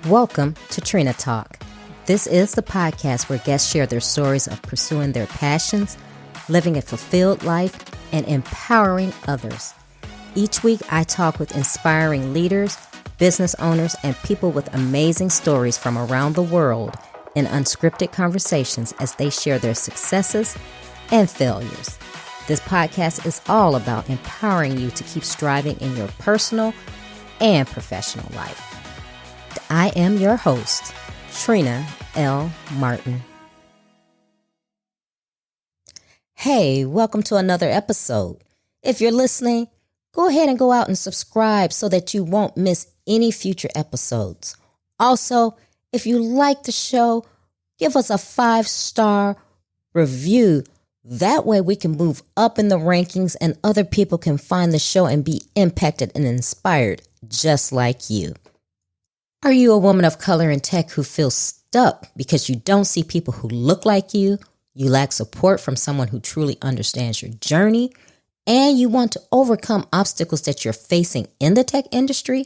Welcome to Trina Talk. This is the podcast where guests share their stories of pursuing their passions, living a fulfilled life, and empowering others. Each week, I talk with inspiring leaders, business owners, and people with amazing stories from around the world in unscripted conversations as they share their successes and failures. This podcast is all about empowering you to keep striving in your personal and professional life. I am your host, Trina L. Martin. Hey, welcome to another episode. If you're listening, go ahead and go out and subscribe so that you won't miss any future episodes. Also, if you like the show, give us a 5-star review. That way we can move up in the rankings and other people can find the show and be impacted and inspired just like you. Are you a woman of color in tech who feels stuck because you don't see people who look like you lack support from someone who truly understands your journey, and you want to overcome obstacles that you're facing in the tech industry?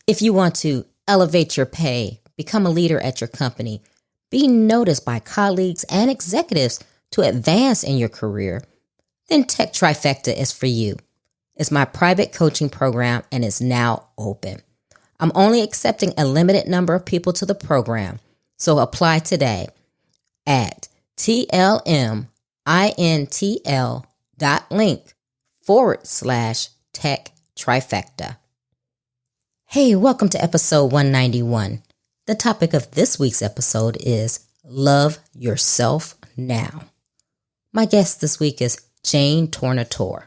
If you want to elevate your pay, become a leader at your company, be noticed by colleagues and executives to advance in your career, then Tech Trifecta is for you. It's my private coaching program and is now open. I'm only accepting a limited number of people to the program, so apply today at tlmintl.link/Tech Trifecta. Hey, welcome to episode 191. The topic of this week's episode is Love Yourself Now. My guest this week is Jane Tornatore.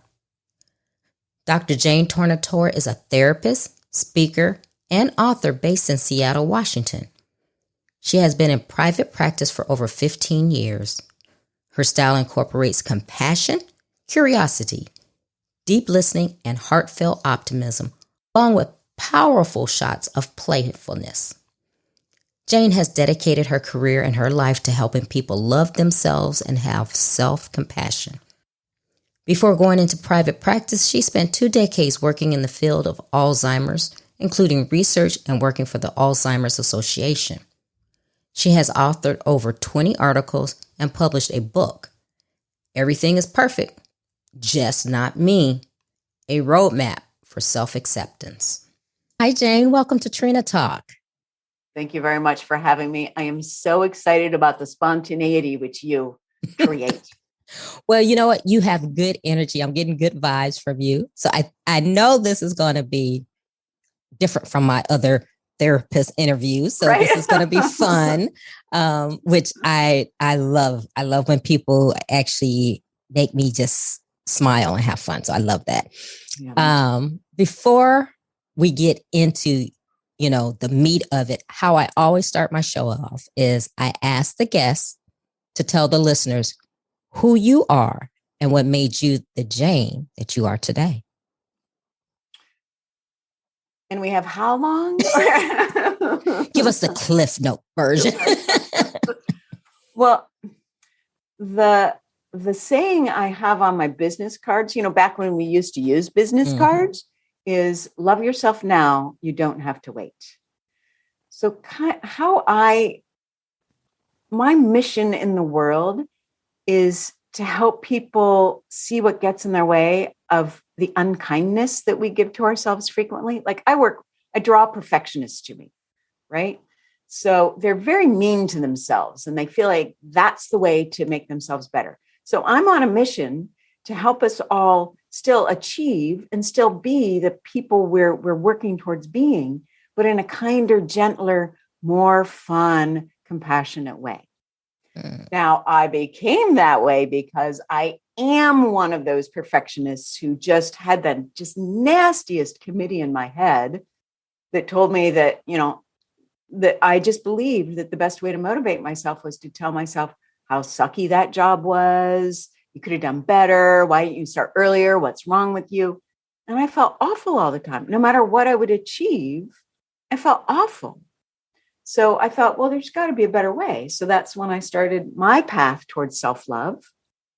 Dr. Jane Tornatore is a therapist, speaker, and author based in Seattle, Washington. She has been in private practice for over 15 years. Her style incorporates compassion, curiosity, deep listening, and heartfelt optimism, along with powerful shots of playfulness. Jane has dedicated her career and her life to helping people love themselves and have self-compassion. Before going into private practice, she spent 2 decades working in the field of Alzheimer's, including research and working for the Alzheimer's Association. She has authored over 20 articles and published a book, Everything is Perfect, Just Not Me, a roadmap for self-acceptance. Hi, Jane. Welcome to Trina Talk. Thank you very much for having me. I am so excited about the spontaneity which you create. Well, you know what? You have good energy. I'm getting good vibes from you. So I know this is going to be different from my other therapist interviews. So This is going to be fun, which I love. I love when people actually make me just smile and have fun. So I love that. Yeah, before we get into, the meat of it, how I always start my show off is I ask the guests to tell the listeners who you are and what made you the Jane that you are today. And we have how long? Give us the Cliff Note version. Well, the saying I have on my business cards, back when we used to use business cards, is love yourself now. You don't have to wait. So my mission in the world is to help people see what gets in their way of the unkindness that we give to ourselves frequently. Like I draw perfectionists to me, right? So they're very mean to themselves and they feel like that's the way to make themselves better. So I'm on a mission to help us all still achieve and still be the people we're working towards being, but in a kinder, gentler, more fun, compassionate way. Now, I became that way because I am one of those perfectionists who just had the nastiest committee in my head that told me that, that I just believed that the best way to motivate myself was to tell myself how sucky that job was. You could have done better. Why didn't you start earlier? What's wrong with you? And I felt awful all the time. No matter what I would achieve, I felt awful. So I thought, well, there's got to be a better way. So that's when I started my path towards self-love.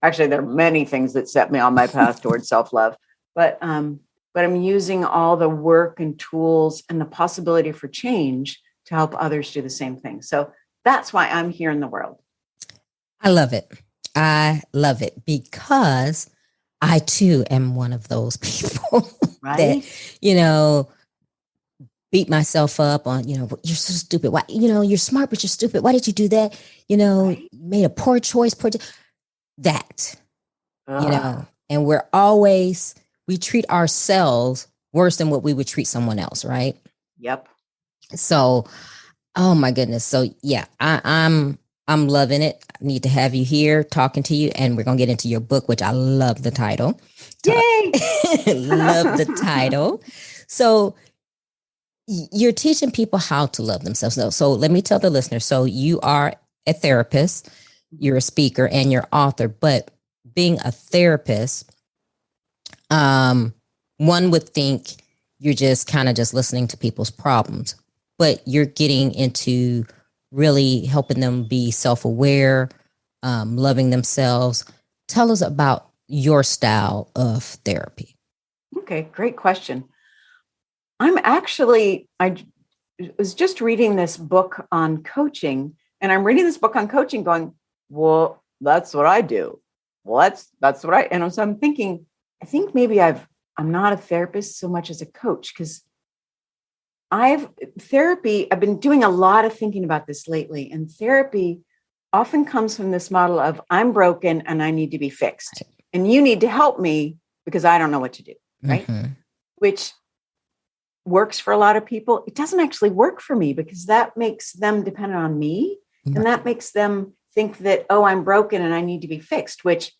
Actually, there are many things that set me on my path towards self-love, but I'm using all the work and tools and the possibility for change to help others do the same thing. So that's why I'm here in the world. I love it. I love it because I too am one of those people Right? that, beat myself up on, you're so stupid. Why, you're smart, but you're stupid. Why did you do that? Right? You made a poor choice, that, Ugh. and we treat ourselves worse than what we would treat someone else. Right. Yep. So, oh my goodness. So yeah, I'm loving it. I need to have you here talking to you, and we're gonna get into your book, which I love the title. Yay! Love the title. So you're teaching people how to love themselves. So let me tell the listeners. So you are a therapist, you're a speaker, and you're author. But being a therapist, one would think you're just kind of just listening to people's problems, but you're getting into really helping them be self-aware, loving themselves. Tell us about your style of therapy. Okay, great question. I was just reading this book on coaching, and I'm reading this book on coaching going, well, that's what I do. Well, that's what and so I'm thinking, I think maybe I'm not a therapist so much as a coach, because I've been doing a lot of thinking about this lately, and therapy often comes from this model of I'm broken and I need to be fixed. And you need to help me because I don't know what to do. Right. Mm-hmm. Which works for a lot of people. It doesn't actually work for me because that makes them dependent on me. Right. And that makes them think that, oh, I'm broken and I need to be fixed, which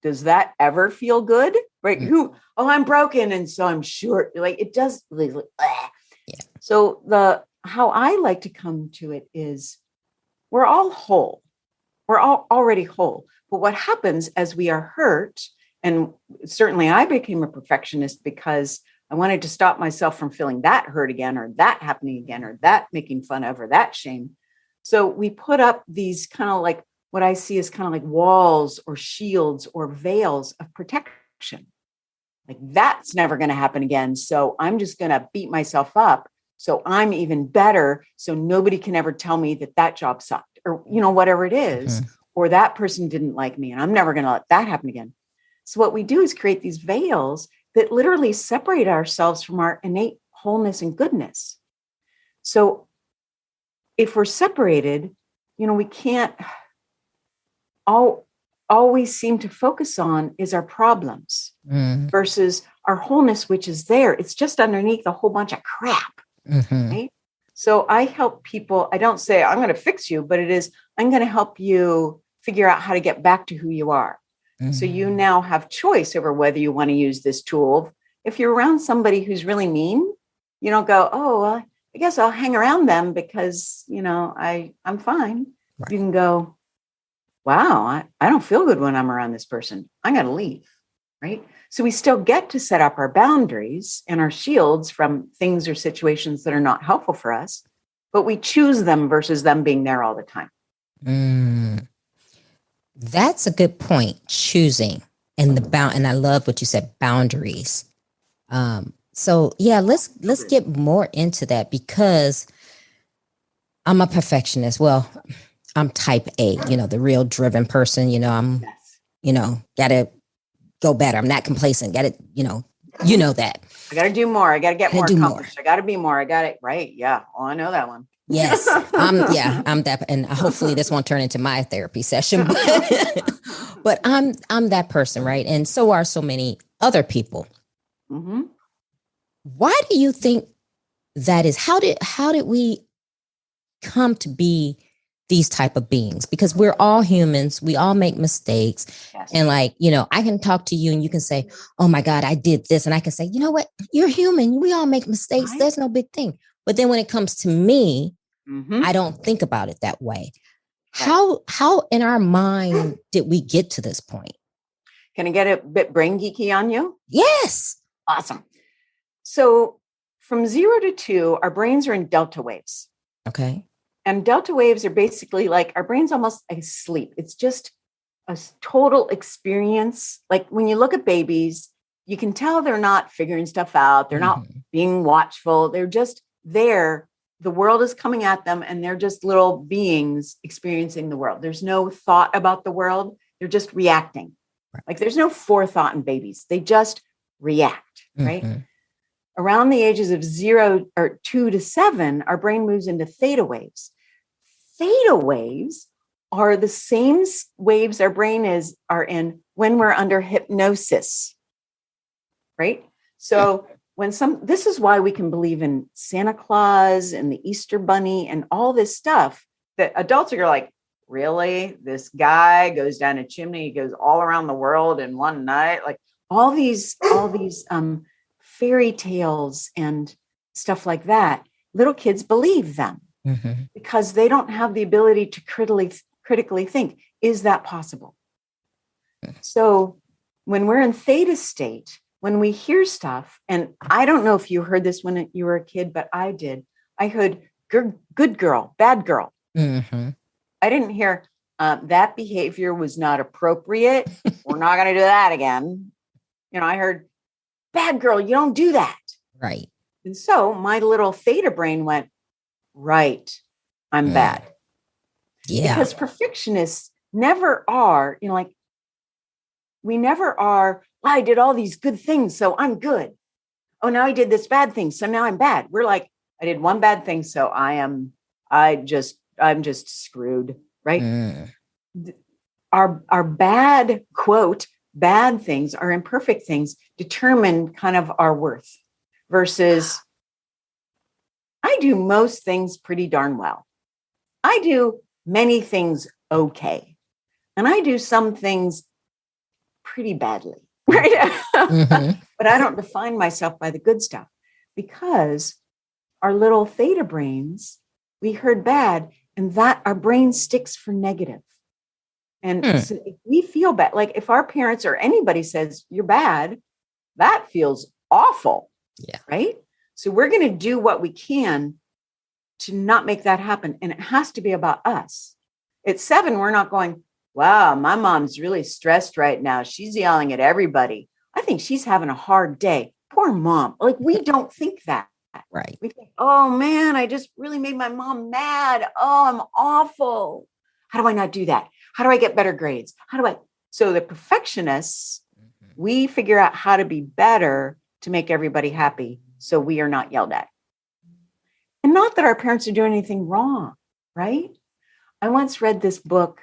does that ever feel good? Right. Mm-hmm. I'm broken. And so I'm sure like it does. Yeah. So how I like to come to it is we're all whole. We're all already whole. But what happens as we are hurt, and certainly I became a perfectionist because I wanted to stop myself from feeling that hurt again, or that happening again, or that making fun of, or that shame. So we put up these kind of like what I see as kind of like walls or shields or veils of protection. Like that's never going to happen again. So I'm just going to beat myself up. So I'm even better. So nobody can ever tell me that job sucked, or, whatever it is, mm-hmm. or that person didn't like me and I'm never going to let that happen again. So what we do is create these veils that literally separate ourselves from our innate wholeness and goodness. So if we're separated, we can't always seem to focus on is our problems versus our wholeness, which is there. It's just underneath a whole bunch of crap. Mm-hmm. Right? So I help people. I don't say I'm going to fix you, but it is, I'm going to help you figure out how to get back to who you are. Mm-hmm. So you now have choice over whether you want to use this tool. If you're around somebody who's really mean, you don't go, oh, well, I guess I'll hang around them because, I'm fine. Right. You can go, wow, I don't feel good when I'm around this person. I'm going to leave. Right. So we still get to set up our boundaries and our shields from things or situations that are not helpful for us, but we choose them versus them being there all the time. That's a good point. Choosing and and I love what you said, boundaries. So yeah, let's get more into that because I'm a perfectionist. Well, I'm type A, the real driven person, I'm, gotta go better. I'm not complacent. Got it. That. I got to do more. I got to get more accomplished. I got to be more. I got it. Right. Yeah. Oh, I know that one. Yes. I'm that. And hopefully this won't turn into my therapy session, but I'm that person. Right. And so are so many other people. Mm-hmm. Why do you think that is? How did we come to be these type of beings? Because we're all humans. We all make mistakes. Yes. And I can talk to you and you can say, oh my God, I did this. And I can say, you know what? You're human. We all make mistakes. Right. There's no big thing. But then when it comes to me, I don't think about it that way. Right. How in our mind did we get to this point? Can I get a bit brain geeky on you? Yes. Awesome. So from 0 to 2, our brains are in delta waves. Okay. And delta waves are basically like our brain's almost asleep. It's just a total experience. Like when you look at babies, you can tell they're not figuring stuff out. They're not being watchful. They're just there the world is coming at them and they're just little beings experiencing the world. There's no thought about the world. They're just reacting. Right. Like there's no forethought in babies. They just react, right? Around the ages of 0 or 2 to 7, our brain moves into theta waves. Theta waves are the same waves our brain are in when we're under hypnosis, right? So this is why we can believe in Santa Claus and the Easter Bunny and all this stuff that adults are like, really? This guy goes down a chimney, he goes all around the world in one night. Like all these fairy tales and stuff like that. Little kids believe them because they don't have the ability to critically think, is that possible? So when we're in theta state, when we hear stuff, and I don't know if you heard this when you were a kid, but I did. I heard good girl, bad girl. I didn't hear that behavior was not appropriate. We're not going to do that again. I heard bad girl, you don't do that. Right. And so my little theta brain went, right, I'm bad. Yeah. Because perfectionists never are, we never are, I did all these good things, so I'm good. Oh, now I did this bad thing, so now I'm bad. We're like, I did one bad thing, so I'm just screwed, right? Our bad, quote, bad things, our imperfect things determine kind of our worth versus I do most things pretty darn well. I do many things okay. And I do some things pretty badly, right? But I don't define myself by the good stuff because our little theta brains, we heard bad, and that our brain sticks for negative. And so if we feel bad, like if our parents or anybody says you're bad, that feels awful. Yeah. Right. So we're going to do what we can to not make that happen. And it has to be about us. At 7, we're not going, wow, my mom's really stressed right now. She's yelling at everybody. I think she's having a hard day. Poor mom. Like we don't think that. Right. We think, oh man, I just really made my mom mad. Oh, I'm awful. How do I not do that? How do I get better grades? So the perfectionists, we figure out how to be better to make everybody happy so we are not yelled at. And not that our parents are doing anything wrong, right? I once read this book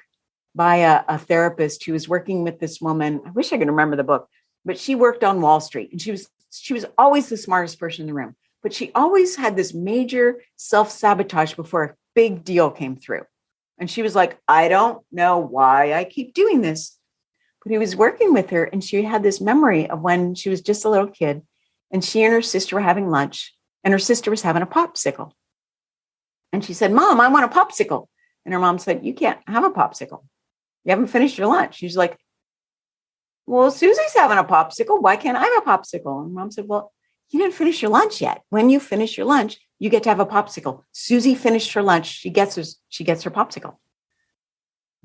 by a therapist who was working with this woman. I wish I could remember the book, but she worked on Wall Street and she was always the smartest person in the room, but she always had this major self-sabotage before a big deal came through. And she was like, I don't know why I keep doing this. But he was working with her and she had this memory of when she was just a little kid and she and her sister were having lunch and her sister was having a popsicle. And she said, Mom, I want a popsicle. And her mom said, you can't have a popsicle. You haven't finished your lunch. She's like, well, Susie's having a popsicle. Why can't I have a popsicle? And mom said, well, you didn't finish your lunch yet. When you finish your lunch, you get to have a popsicle. Susie finished her lunch. She gets her popsicle.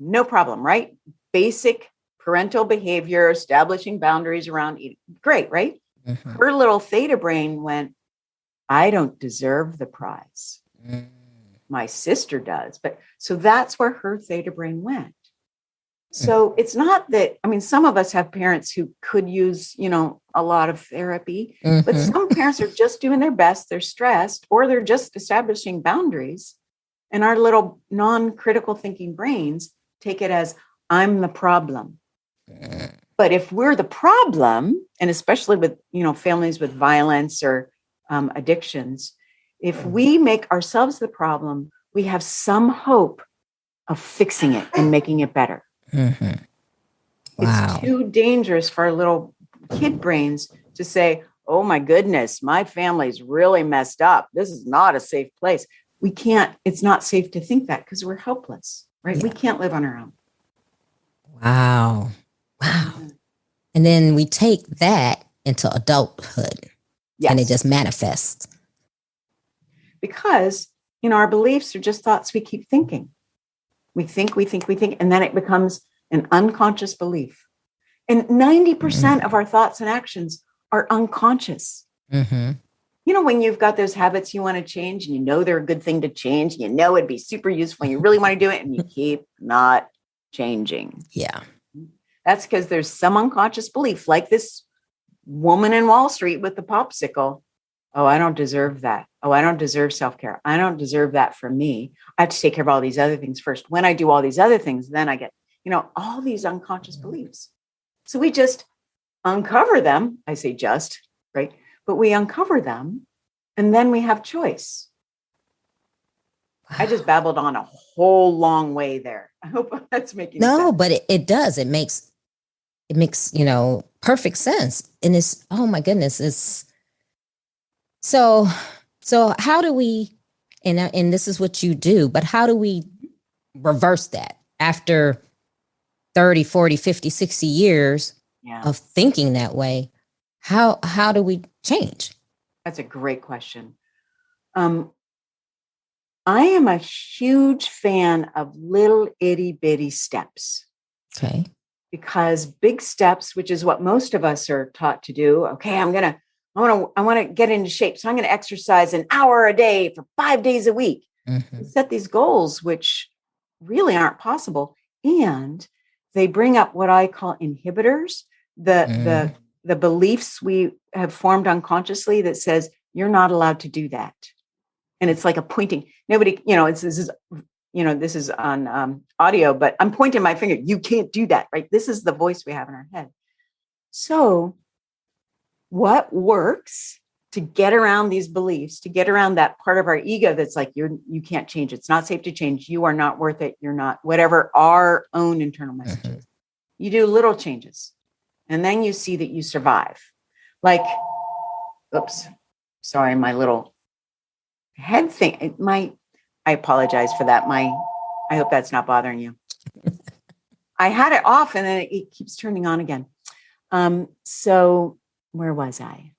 No problem, right? Basic parental behavior, establishing boundaries around eating. Great, right? Her little theta brain went, I don't deserve the prize. My sister does. But so that's where her theta brain went. So it's not that, some of us have parents who could use, a lot of therapy, but some parents are just doing their best. They're stressed or they're just establishing boundaries. And our little non-critical thinking brains take it as I'm the problem. But if we're the problem, and especially with, families with violence or addictions, if we make ourselves the problem, we have some hope of fixing it and making it better. Wow. It's too dangerous for our little kid brains to say, oh my goodness, my family's really messed up. This is not a safe place. It's not safe to think that because we're helpless, right? Yeah. We can't live on our own. Wow. And then we take that into adulthood. Yes. And it just manifests. Because, our beliefs are just thoughts we keep thinking. We think, and then it becomes an unconscious belief. And 90% of our thoughts and actions are unconscious. when you've got those habits you want to change and they're a good thing to change, it'd be super useful and you really want to do it and you keep not changing. Yeah. That's because there's some unconscious belief, like this woman in Wall Street with the popsicle. Oh, I don't deserve that. Oh, I don't deserve self-care. I don't deserve that for me. I have to take care of all these other things first. When I do all these other things, then I get, all these unconscious beliefs. So we just uncover them. I say just, right? But we uncover them and then we have choice. Wow. I just babbled on a whole long way there. I hope that's making sense. No, but it does. It makes, perfect sense. And it's, oh my goodness, it's so how do we, and this is what you do, but how do we reverse that after 30, 40, 50, 60 years of thinking that way? How do we change? That's a great question. I am a huge fan of little itty bitty steps. Okay. Because big steps, which is what most of us are taught to do. Okay, I want to get into shape. So I'm going to exercise an hour a day for 5 days a week. Mm-hmm. Set these goals, which really aren't possible. And they bring up what I call inhibitors, the beliefs we have formed unconsciously that says you're not allowed to do that. And it's like a pointing. Nobody, this is on audio, but I'm pointing my finger. You can't do that, right? This is the voice we have in our head. So what works to get around these beliefs, to get around that part of our ego that's like, you can't change. It's not safe to change. You are not worth it. You're not, whatever our own internal message is. You do little changes and then you see that you survive. Like, oops, sorry, my little head thing, I apologize for that. I hope that's not bothering you. I had it off and then it keeps turning on again. So where was I?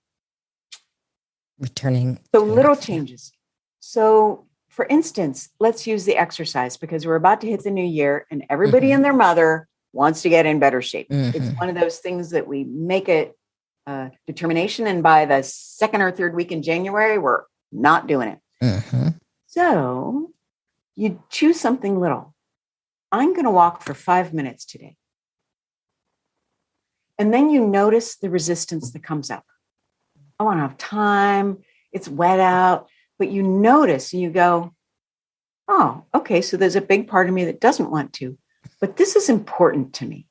Returning. So little changes. So for instance, let's use the exercise because we're about to hit the new year and everybody and their mother wants to get in better shape. It's one of those things that we make a determination. And by the second or third week in January, we're not doing it. So you choose something little. I'm going to walk for 5 minutes today. And then you notice the resistance that comes up. I don't have time. It's wet out. But you notice and you go, oh, okay. So there's a big part of me that doesn't want to. But this is important to me.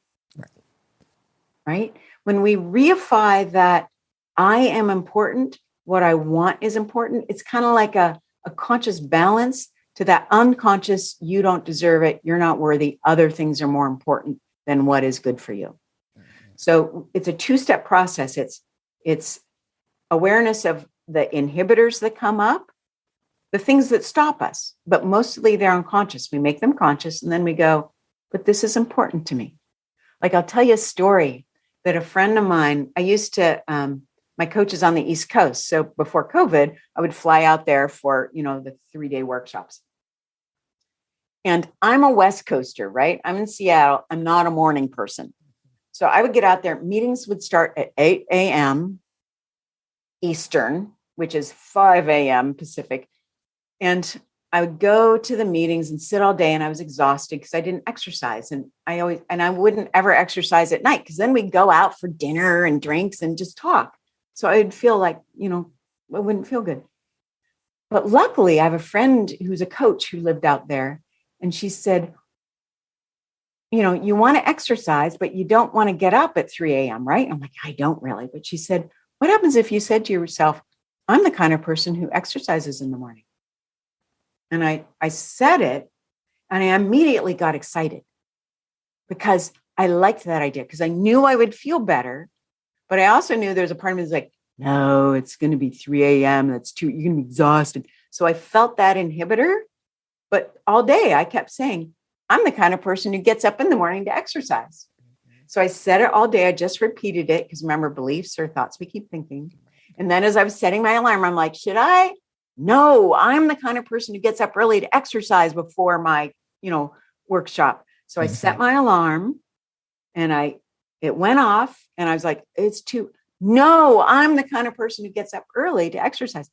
Right? When we reify that I am important, what I want is important, it's kind of like a conscious balance to that unconscious, you don't deserve it, you're not worthy, other things are more important than what is good for you. So it's a two-step process. It's awareness of the inhibitors that come up, the things that stop us, but mostly they're unconscious. We make them conscious and then we go, but this is important to me. Like I'll tell you a story that a friend of mine, I used to, my coach is on the East Coast. So before COVID, I would fly out there for, the 3-day workshops. And I'm a West Coaster, right? I'm in Seattle. I'm not a morning person. So I would get out there. Meetings would start at 8 a.m. Eastern, which is 5 a.m. Pacific. And I would go to the meetings and sit all day. And I was exhausted because I didn't exercise. And I wouldn't ever exercise at night because then we'd go out for dinner and drinks and just talk. So I'd feel like, I wouldn't feel good. But luckily, I have a friend who's a coach who lived out there. And she said, you want to exercise, but you don't want to get up at 3 a.m., right? I'm like, I don't really. But she said, what happens if you said to yourself, I'm the kind of person who exercises in the morning? And I said it and I immediately got excited because I liked that idea because I knew I would feel better. But I also knew there's a part of me that's like, no, it's going to be 3 a.m. That's you're going to be exhausted. So I felt that inhibitor. But all day I kept saying, I'm the kind of person who gets up in the morning to exercise. So I said it all day. I just repeated it because remember, beliefs are thoughts we keep thinking. And then as I was setting my alarm, I'm like, should I? No, I'm the kind of person who gets up early to exercise before my, workshop. So I set my alarm and it went off and I was like, it's too, No, I'm the kind of person who gets up early to exercise.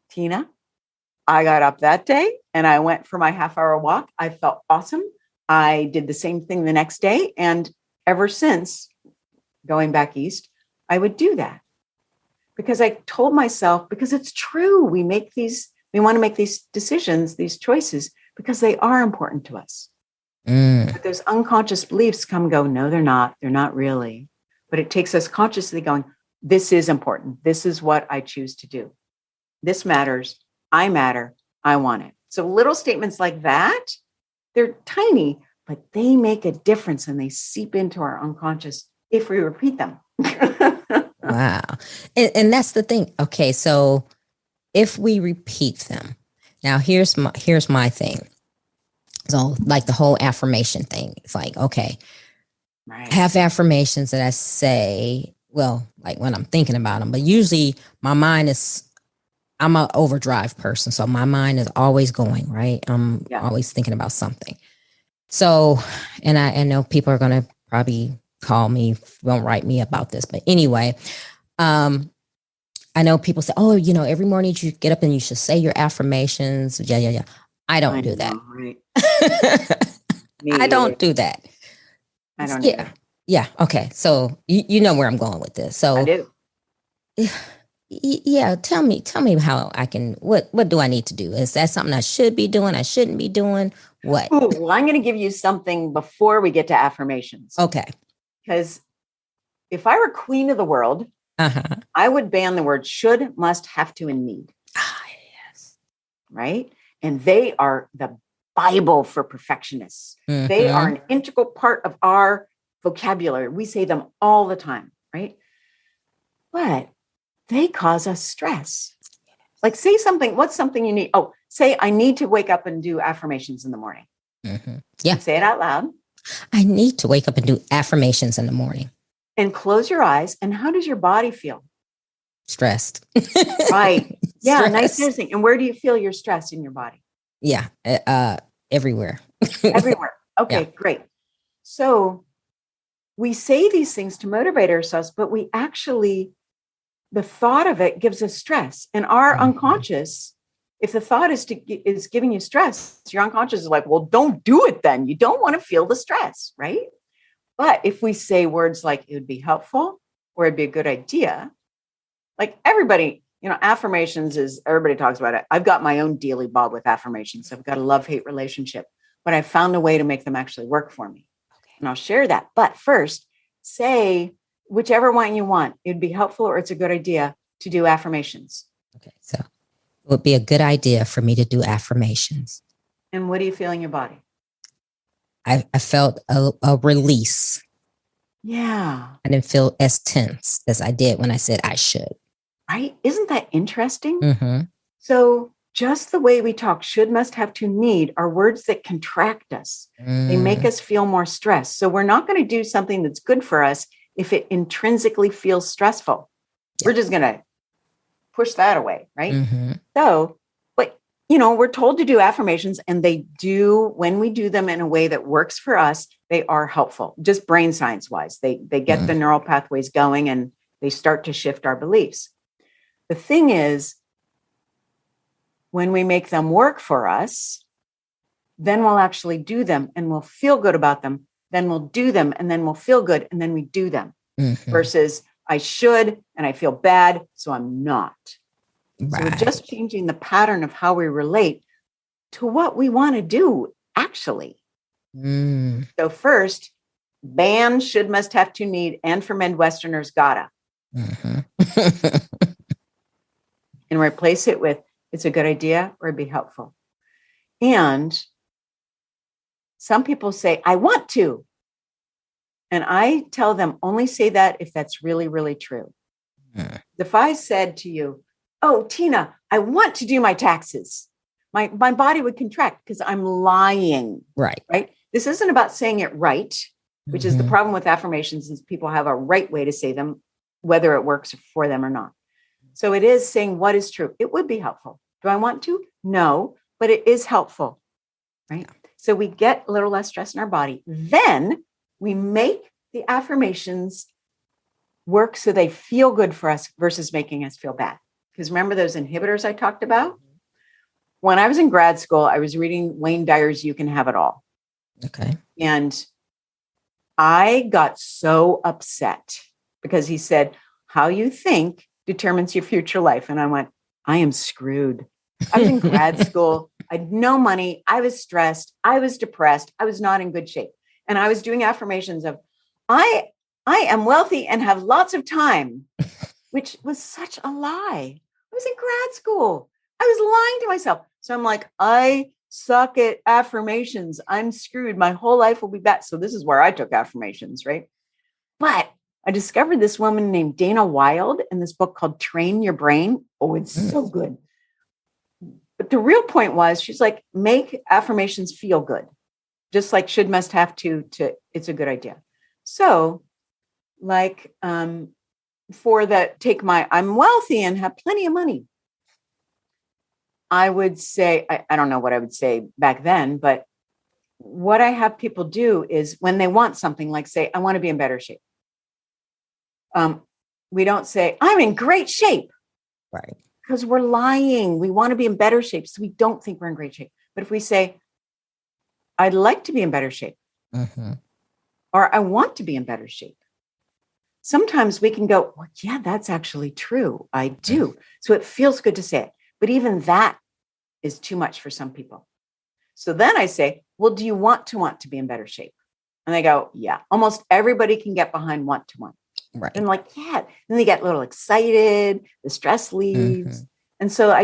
Tina, I got up that day and I went for my half-hour walk. I felt awesome. I did the same thing the next day. And ever since going back east, I would do that because I told myself, because it's true, we want to make these decisions, these choices, because they are important to us. But those unconscious beliefs come and go, no, they're not. They're not really. But it takes us consciously going, this is important. This is what I choose to do. This matters. I matter. I want it. So little statements like that, they're tiny, but they make a difference and they seep into our unconscious if we repeat them. Wow. And that's the thing. Okay. So if we repeat them, now here's my thing. So like the whole affirmation thing, it's like, okay, Right. I have affirmations that I say, well, like when I'm thinking about them, but usually I'm an overdrive person. So my mind is always going, right? I'm always thinking about something. So, and I know people are going to probably call me, won't write me about this, but anyway, I know people say, oh, every morning you get up and you should say your affirmations. Yeah. I don't do that. Right? I don't do that. I don't either. Yeah. Okay. So you know where I'm going with this. So I do. Yeah. Tell me how I can, what do I need to do? Is that something I should be doing? I shouldn't be doing? What? Ooh, well, I'm going to give you something before we get to affirmations. Okay. Because if I were queen of the world, I would ban the word should, must, have to, and need. Yes. Right? And they are the Bible for perfectionists. They are an integral part of our vocabulary. We say them all the time, right? But they cause us stress. Like say something, what's something you need? Oh, say I need to wake up and do affirmations in the morning. Yeah. And say it out loud. I need to wake up and do affirmations in the morning. And close your eyes. And how does your body feel? Stressed. Right. Yeah. Stressed. Nice thing. And where do you feel your stress in your body? Yeah. Everywhere. Everywhere. Okay, Yeah. Great. So we say these things to motivate ourselves, but we actually, the thought of it gives us stress. And our unconscious, if the thought is giving you stress, your unconscious is like, well, don't do it then. You don't want to feel the stress, right? But if we say words like it would be helpful or it'd be a good idea, like everybody, affirmations is, everybody talks about it. I've got my own dealy bob with affirmations. I've got a love-hate relationship, but I found a way to make them actually work for me. Okay. And I'll share that. But first, say whichever one you want. It'd be helpful or it's a good idea to do affirmations. Okay. So it would be a good idea for me to do affirmations. And what do you feel in your body? I felt a release. Yeah. I didn't feel as tense as I did when I said I should. Right? Isn't that interesting? Mm-hmm. So just the way we talk, should, must, have to, need are words that contract us. They make us feel more stressed. So we're not going to do something that's good for us if it intrinsically feels stressful. Yeah. We're just going to push that away, right? So, but, we're told to do affirmations and they do, when we do them in a way that works for us, they are helpful, just brain science wise. They get the neural pathways going and they start to shift our beliefs. The thing is, when we make them work for us, then we'll actually do them and we'll feel good about them. Then we'll do them and then we'll feel good and then we do them. Versus I should and I feel bad, so I'm not. Right. So we're just changing the pattern of how we relate to what we want to do, actually. So first, ban, should, must, have to, need, and for Midwesterners, gotta. And replace it with, it's a good idea or it'd be helpful. And some people say, I want to. And I tell them only say that if that's really, really true. If I said to you, oh, Tina, I want to do my taxes, my body would contract because I'm lying. Right. This isn't about saying it right, which is the problem with affirmations is people have a right way to say them, whether it works for them or not. So it is saying what is true. It would be helpful. Do I want to? No, but it is helpful, right? So we get a little less stress in our body. Then we make the affirmations work so they feel good for us versus making us feel bad. Because remember those inhibitors I talked about? When I was in grad school, I was reading Wayne Dyer's You Can Have It All. Okay. And I got so upset because he said, how you think determines your future life. And I went, I am screwed. I was in grad school. I had no money. I was stressed. I was depressed. I was not in good shape. And I was doing affirmations of, I am wealthy and have lots of time, which was such a lie. I was in grad school. I was lying to myself. So I'm like, I suck at affirmations. I'm screwed. My whole life will be bad. So this is where I took affirmations, right? But I discovered this woman named Dana Wilde in this book called Train Your Brain. Oh, it's so good. But the real point was, she's like, make affirmations feel good. Just like should, must, have to it's a good idea. So like for that, take my, I'm wealthy and have plenty of money. I would say, I don't know what I would say back then, but what I have people do is when they want something, like say, I want to be in better shape. We don't say, I'm in great shape. Right. Because we're lying. We want to be in better shape. So we don't think we're in great shape. But if we say, I'd like to be in better shape, or I want to be in better shape, sometimes we can go, well, yeah, that's actually true. I do. So it feels good to say it. But even that is too much for some people. So then I say, well, do you want to be in better shape? And they go, yeah. Almost everybody can get behind want to. Right. And like, yeah. Then they get a little excited. The stress leaves. And so I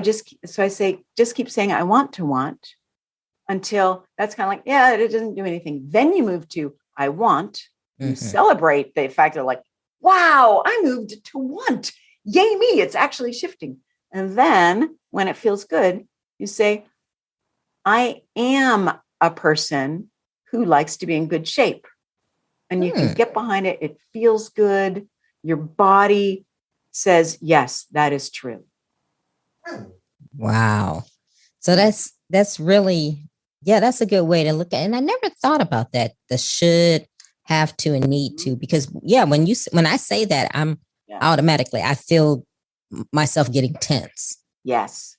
say, just keep saying, I want until that's kind of like, yeah, it doesn't do anything. Then you move to, I want. You celebrate the fact that like, wow, I moved to want. Yay me. It's actually shifting. And then when it feels good, you say, I am a person who likes to be in good shape. And you can get behind it. It feels good. Your body says, yes, that is true. Wow. So that's really, that's a good way to look at it. And I never thought about that. The should, have to, and need to, because when I say that, I'm automatically, I feel myself getting tense. Yes,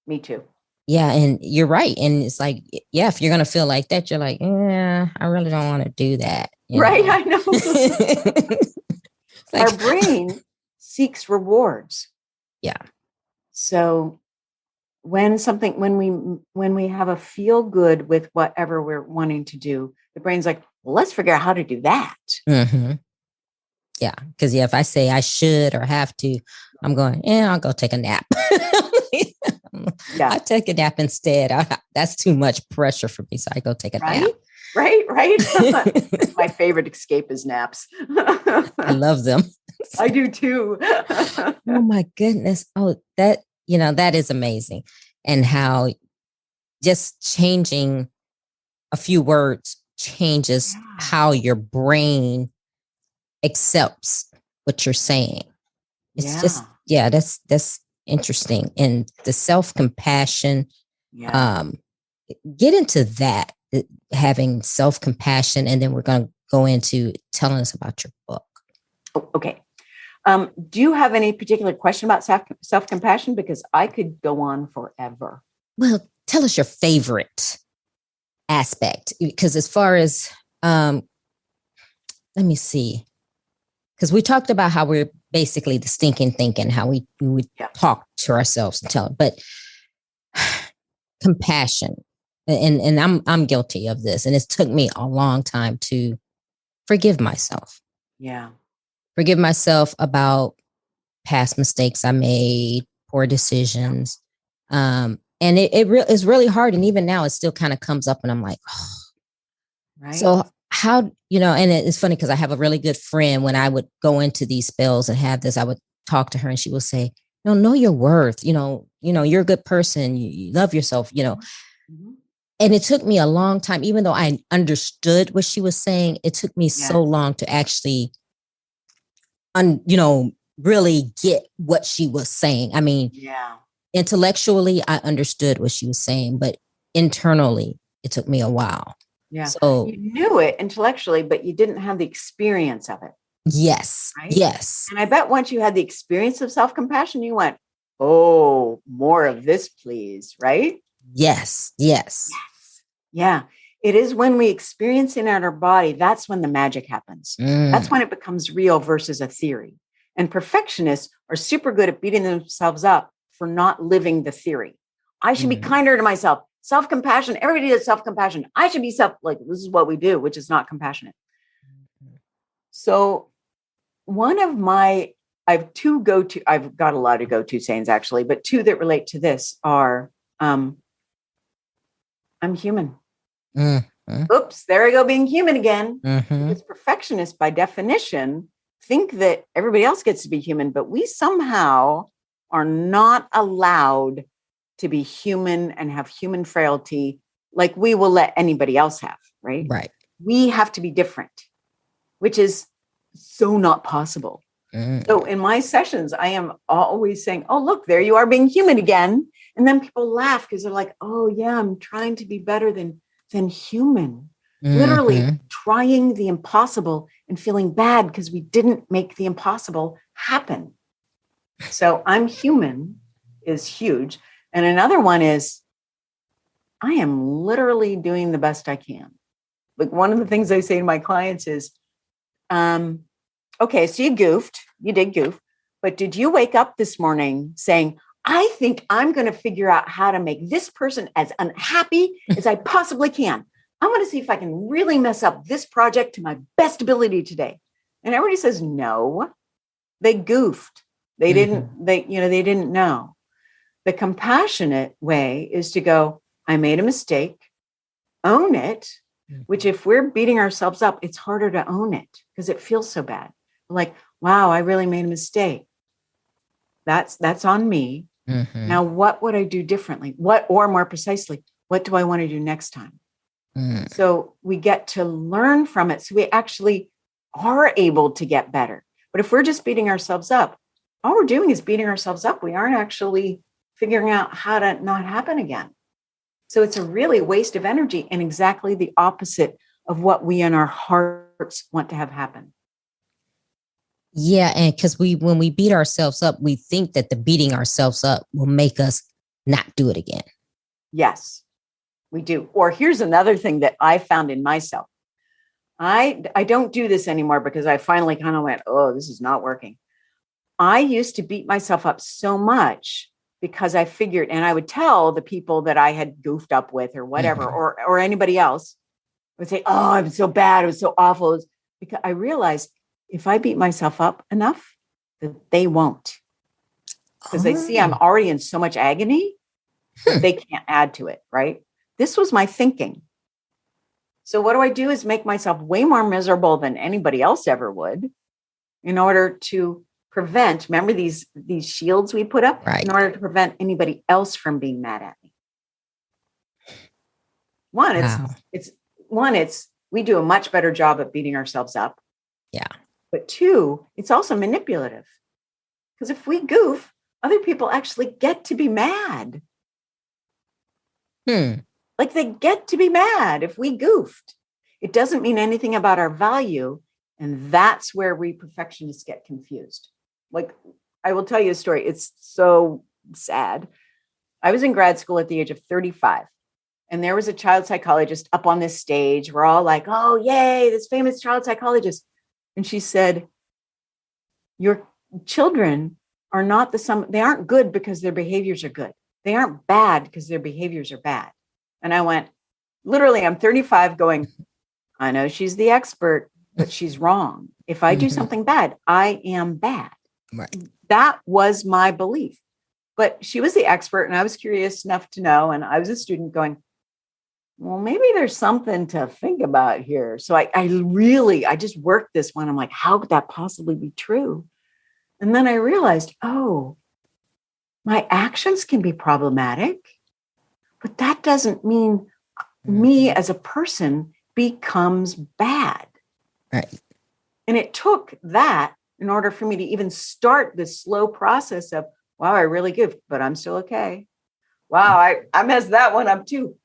me too. Yeah. And you're right. And it's like, if you're going to feel like that, you're like, yeah, I really don't want to do that. Right. Know? I know. Like, our brain seeks rewards. Yeah. So when we have a feel good with whatever we're wanting to do, the brain's like, well, let's figure out how to do that. Yeah. Because if I say I should or have to, I'm going, I'll go take a nap. I take a nap instead. That's too much pressure for me. So I go take a nap. Right. My favorite escape is naps. I love them. I do too. Oh my goodness. Oh, that is amazing. And how just changing a few words changes how your brain accepts what you're saying. It's just, that's interesting. And the self-compassion, get into that, having self-compassion, and then we're going to go into telling us about your book. Okay. Do you have any particular question about self-compassion? Because I could go on forever. Well, tell us your favorite aspect, because as far as, let me see, because we talked about how we're basically the stinking thinking, how we talk to ourselves and tell it, but compassion, and I'm guilty of this, and it's took me a long time to forgive myself. Yeah. Forgive myself about past mistakes I made, poor decisions. And it's really hard. And even now it still kind of comes up and I'm like, oh. Right. So how, and it's funny because I have a really good friend. When I would go into these spells and have this, I would talk to her and she will say, know your worth, you're a good person. You love yourself, And it took me a long time, even though I understood what she was saying, it took me so long to actually really get what she was saying. I mean, intellectually, I understood what she was saying, but internally, it took me a while. Yeah. So you knew it intellectually, but you didn't have the experience of it. Yes. right? Yes. And I bet once you had the experience of self-compassion, you went, oh, more of this, please, right? Yes. Yes. Yes. Yeah. It is when we experience it in our body, that's when the magic happens. That's when it becomes real versus a theory. And perfectionists are super good at beating themselves up for not living the theory. I should be kinder to myself. Self-compassion. Everybody does self-compassion. I should be like, this is what we do, which is not compassionate. So one of I've got a lot of go-to sayings actually, but two that relate to this are, I'm human. Oops, there I go being human again. Because perfectionists by definition think that everybody else gets to be human, but we somehow are not allowed to be human and have human frailty like we will let anybody else have, right? Right. We have to be different, which is so not possible. So in my sessions, I am always saying, oh, look, there you are being human again. And then people laugh because they're like, oh, yeah, I'm trying to be better than human. Literally trying the impossible and feeling bad because we didn't make the impossible happen. So I'm human is huge. And another one is I am literally doing the best I can. Like one of the things I say to my clients is, okay, so you did goof, but did you wake up this morning saying, I think I'm going to figure out how to make this person as unhappy as I possibly can. I'm going to see if I can really mess up this project to my best ability today. And everybody says, no, they goofed. They didn't know. The compassionate way is to go, I made a mistake, own it, which if we're beating ourselves up, it's harder to own it because it feels so bad. Like, wow, I really made a mistake. That's on me. Now, what would I do differently? Or more precisely, what do I want to do next time? So we get to learn from it. So we actually are able to get better. But if we're just beating ourselves up, all we're doing is beating ourselves up. We aren't actually figuring out how to not happen again. So it's a really waste of energy and exactly the opposite of what we in our hearts want to have happen. Yeah, and because when we beat ourselves up, we think that the beating ourselves up will make us not do it again. Yes, we do. Or here's another thing that I found in myself. I don't do this anymore because I finally kind of went, oh, this is not working. I used to beat myself up so much because I figured, and I would tell the people that I had goofed up with or whatever, or anybody else, I would say, oh, I'm so bad. It was so awful. It was because I realized if I beat myself up enough, that they won't. Because they see I'm already in so much agony that they can't add to it, right? This was my thinking. So what do I do is make myself way more miserable than anybody else ever would in order to prevent, remember these shields we put up? Right. In order to prevent anybody else from being mad at me. It's we do a much better job at beating ourselves up. Yeah. But two, it's also manipulative. Because if we goof, other people actually get to be mad. Like they get to be mad if we goofed. It doesn't mean anything about our value. And that's where we perfectionists get confused. Like, I will tell you a story. It's so sad. I was in grad school at the age of 35. And there was a child psychologist up on this stage. We're all like, oh, yay, this famous child psychologist. And she said, your children are not they aren't good because their behaviors are good. They aren't bad because their behaviors are bad. And I went, literally, I'm 35 going, I know she's the expert, but she's wrong. If I do something bad, I am bad. Right. That was my belief. But she was the expert and I was curious enough to know. And I was a student going, well, maybe there's something to think about here. So I just worked this one. I'm like, how could that possibly be true? And then I realized, oh, my actions can be problematic, but that doesn't mean me as a person becomes bad. Right. And it took that in order for me to even start this slow process of, wow, I really goofed, but I'm still okay. Wow, I messed that one up too.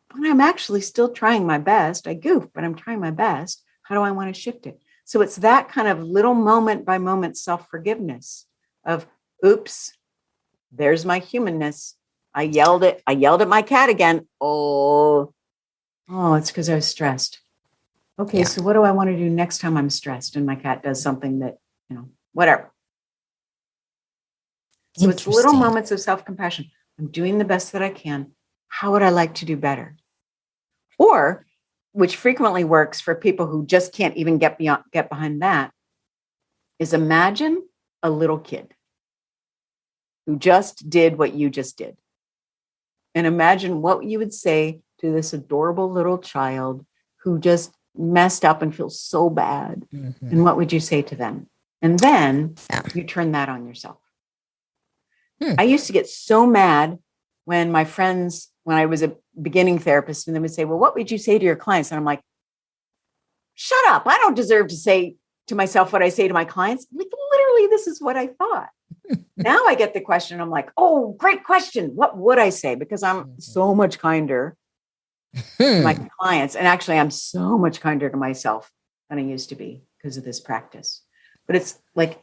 But I'm actually still trying my best. I goofed, but I'm trying my best. How do I want to shift it? So it's that kind of little moment by moment self-forgiveness of, oops, there's my humanness. I yelled at my cat again. Oh, it's because I was stressed. Okay, Yeah. so what do I want to do next time I'm stressed and my cat does something that, whatever. So it's little moments of self-compassion. I'm doing the best that I can. How would I like to do better? Or, which frequently works for people who just can't even get behind that, is imagine a little kid who just did what you just did. And imagine what you would say to this adorable little child who just messed up and feels so bad. Mm-hmm. And what would you say to them? And then you turn that on yourself. I used to get so mad when my friends, when I was a beginning therapist, and they would say, well, what would you say to your clients? And I'm like, shut up. I don't deserve to say to myself what I say to my clients. Like, literally, this is what I thought. Now I get the question. I'm like, oh, great question. What would I say? Because I'm so much kinder to my clients. And actually, I'm so much kinder to myself than I used to be because of this practice. But it's like,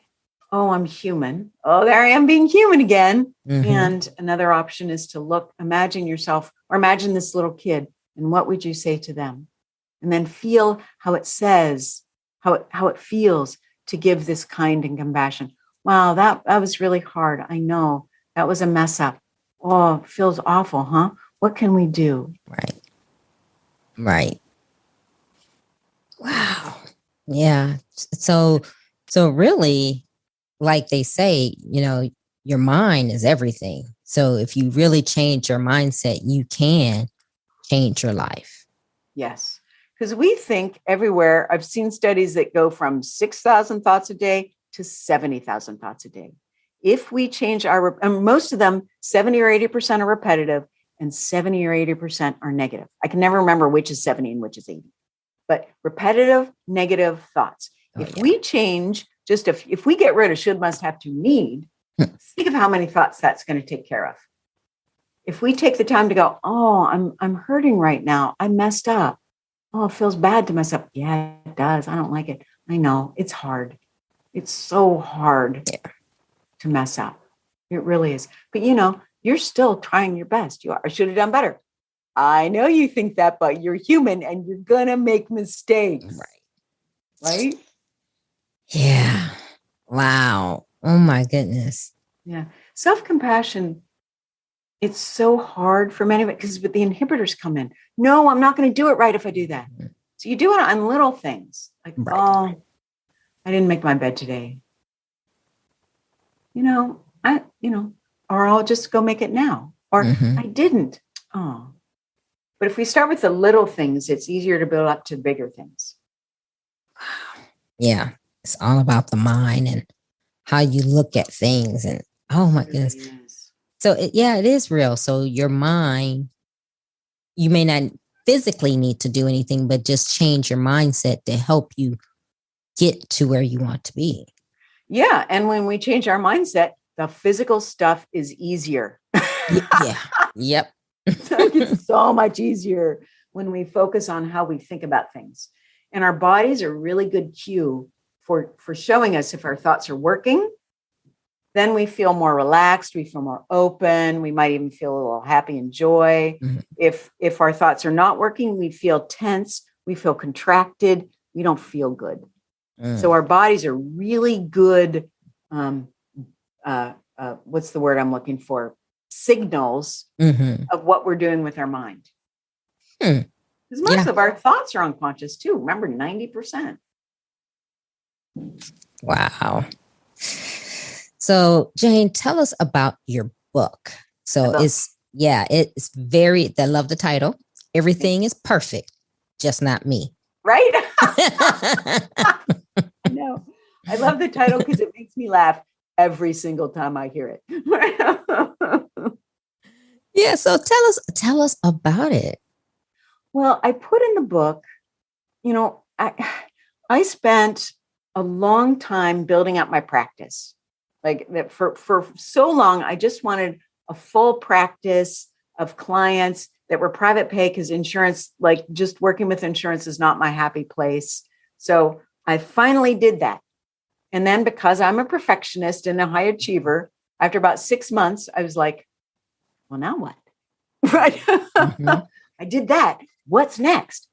oh, I'm human. Oh, there I am being human again. Mm-hmm. And another option is to imagine yourself, or imagine this little kid, and what would you say to them? And then feel how it says, how it feels to give this kind and compassion. Wow, that was really hard. I know that was a mess up. Oh, it feels awful, huh? What can we do? Right. Wow. Yeah. So really, like they say, your mind is everything. So if you really change your mindset, you can change your life. Yes. Because we think everywhere. I've seen studies that go from 6,000 thoughts a day to 70,000 thoughts a day. If we change most of them, 70 or 80% are repetitive and 70 or 80% are negative. I can never remember which is 70 and which is 80, but repetitive, negative thoughts. We change, if we get rid of should, must, have to, need, think of how many thoughts that's going to take care of. If we take the time to go, oh, I'm hurting right now. I messed up. Oh, it feels bad to myself. Yeah, it does. I don't like it. I know it's hard. It's so hard to mess up. It really is. But you're still trying your best. I should have done better. I know you think that, but you're human and you're going to make mistakes. Right? Yeah. Wow. Oh my goodness. Yeah. Self-compassion, it's so hard for many of it because the inhibitors come in. No, I'm not going to do it right if I do that. So you do it on little things like, I didn't make my bed today. Or I'll just go make it now. Or I didn't. Oh. But if we start with the little things, it's easier to build up to bigger things. Yeah. It's all about the mind and how you look at things. And oh my goodness. So it is real. So your mind, you may not physically need to do anything, but just change your mindset to help you get to where you want to be. Yeah. And when we change our mindset, the physical stuff is easier. Yeah. Yep. It's so much easier when we focus on how we think about things. And our bodies are really good cue for showing us if our thoughts are working. Then we feel more relaxed. We feel more open. We might even feel a little happy and joy. Mm-hmm. If our thoughts are not working, we feel tense. We feel contracted. We don't feel good. So our bodies are really good. What's the word I'm looking for? Signals of what we're doing with our mind. Because most of our thoughts are unconscious too. Remember, 90%. Wow. So Jane, tell us about your book. So it's very, I love the title. Everything is perfect, just not me. Right? I know. I love the title because it makes me laugh every single time I hear it. Yeah. So tell us about it. Well, I put in the book, I spent a long time building up my practice. Like that for so long, I just wanted a full practice of clients that were private pay because insurance, like just working with insurance is not my happy place. So I finally did that. And then because I'm a perfectionist and a high achiever, after about 6 months, I was like, well, now what? Right. Mm-hmm. I did that. What's next?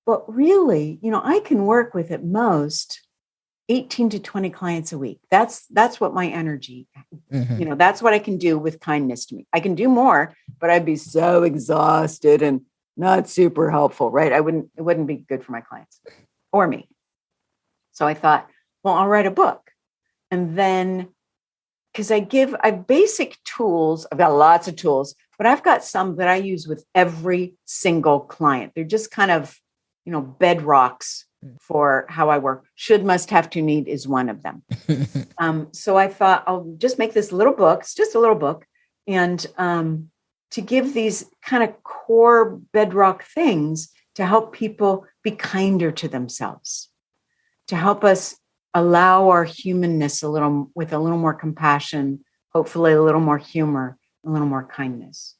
But really, I can work with at most 18 to 20 clients a week. That's what my energy, that's what I can do with kindness to me. I can do more, but I'd be so exhausted and not super helpful, right? It wouldn't be good for my clients or me. So I thought, well, I'll write a book. And then, because I've basic tools, I've got lots of tools, but I've got some that I use with every single client. They're just kind of, bedrocks for how I work. Should, must, have to, need is one of them. So I thought I'll just make this little book. It's just a little book. And to give these kind of core bedrock things to help people be kinder to themselves, to help us allow our humanness with a little more compassion, hopefully a little more humor, a little more kindness.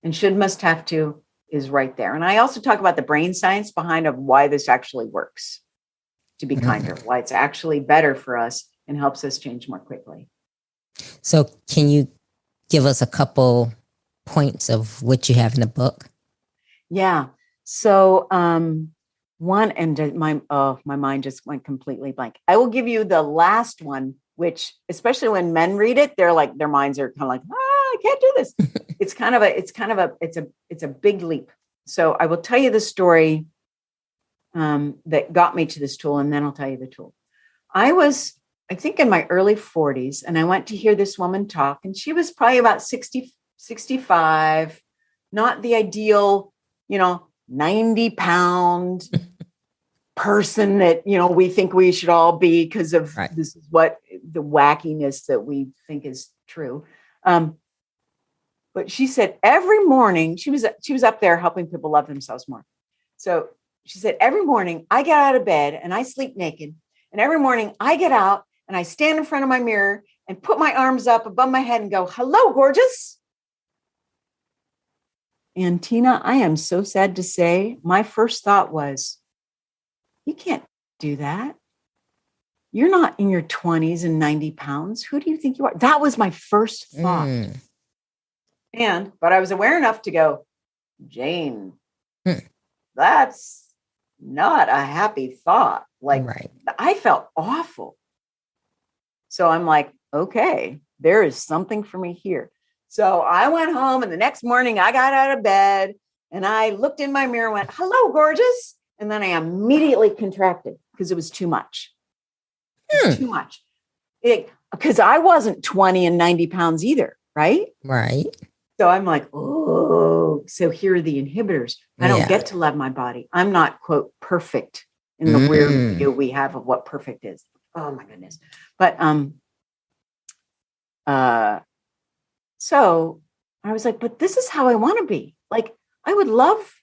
And should, must, have to is right there. And I also talk about the brain science behind of why this actually works to be kinder, why it's actually better for us and helps us change more quickly. So can you give us a couple points of what you have in the book? Yeah. So one, and my mind just went completely blank. I will give you the last one, which especially when men read it, they're like, their minds are kind of like, I can't do this. It's a big leap. So I will tell you the story that got me to this tool, and then I'll tell you the tool. I was, I think, in my early 40s, and I went to hear this woman talk, and she was probably about 60, 65, not the ideal, 90-pound person that, we think we should all be because of This is what the wackiness that we think is true. But she said every morning, she was up there helping people love themselves more. So she said, every morning I get out of bed and I sleep naked. And every morning I get out and I stand in front of my mirror and put my arms up above my head and go, hello, gorgeous. And Tina, I am so sad to say, my first thought was, you can't do that. You're not in your 20s and 90 pounds. Who do you think you are? That was my first thought. But I was aware enough to go, Jane, that's not a happy thought. I felt awful. So I'm like, okay, there is something for me here. So I went home, and the next morning I got out of bed and I looked in my mirror and went, hello, gorgeous. And then I immediately contracted because it was too much. It was too much. Because I wasn't 20 and 90 pounds either. Right. So I'm like, oh, so here are the inhibitors. I don't get to love my body. I'm not, quote, perfect in the weird view we have of what perfect is. Oh my goodness. But so I was like, but this is how I want to be. Like, I would love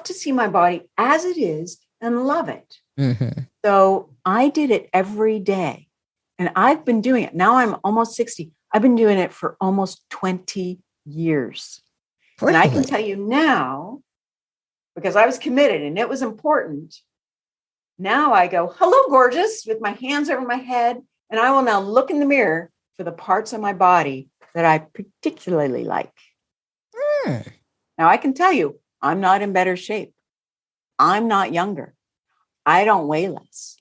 to see my body as it is and love it. So I did it every day. And I've been doing it. Now I'm almost 60. I've been doing it for almost 20 years. Really? And I can tell you now, because I was committed and it was important. Now I go, hello, gorgeous, with my hands over my head. And I will now look in the mirror for the parts of my body that I particularly like. Now I can tell you, I'm not in better shape. I'm not younger. I don't weigh less.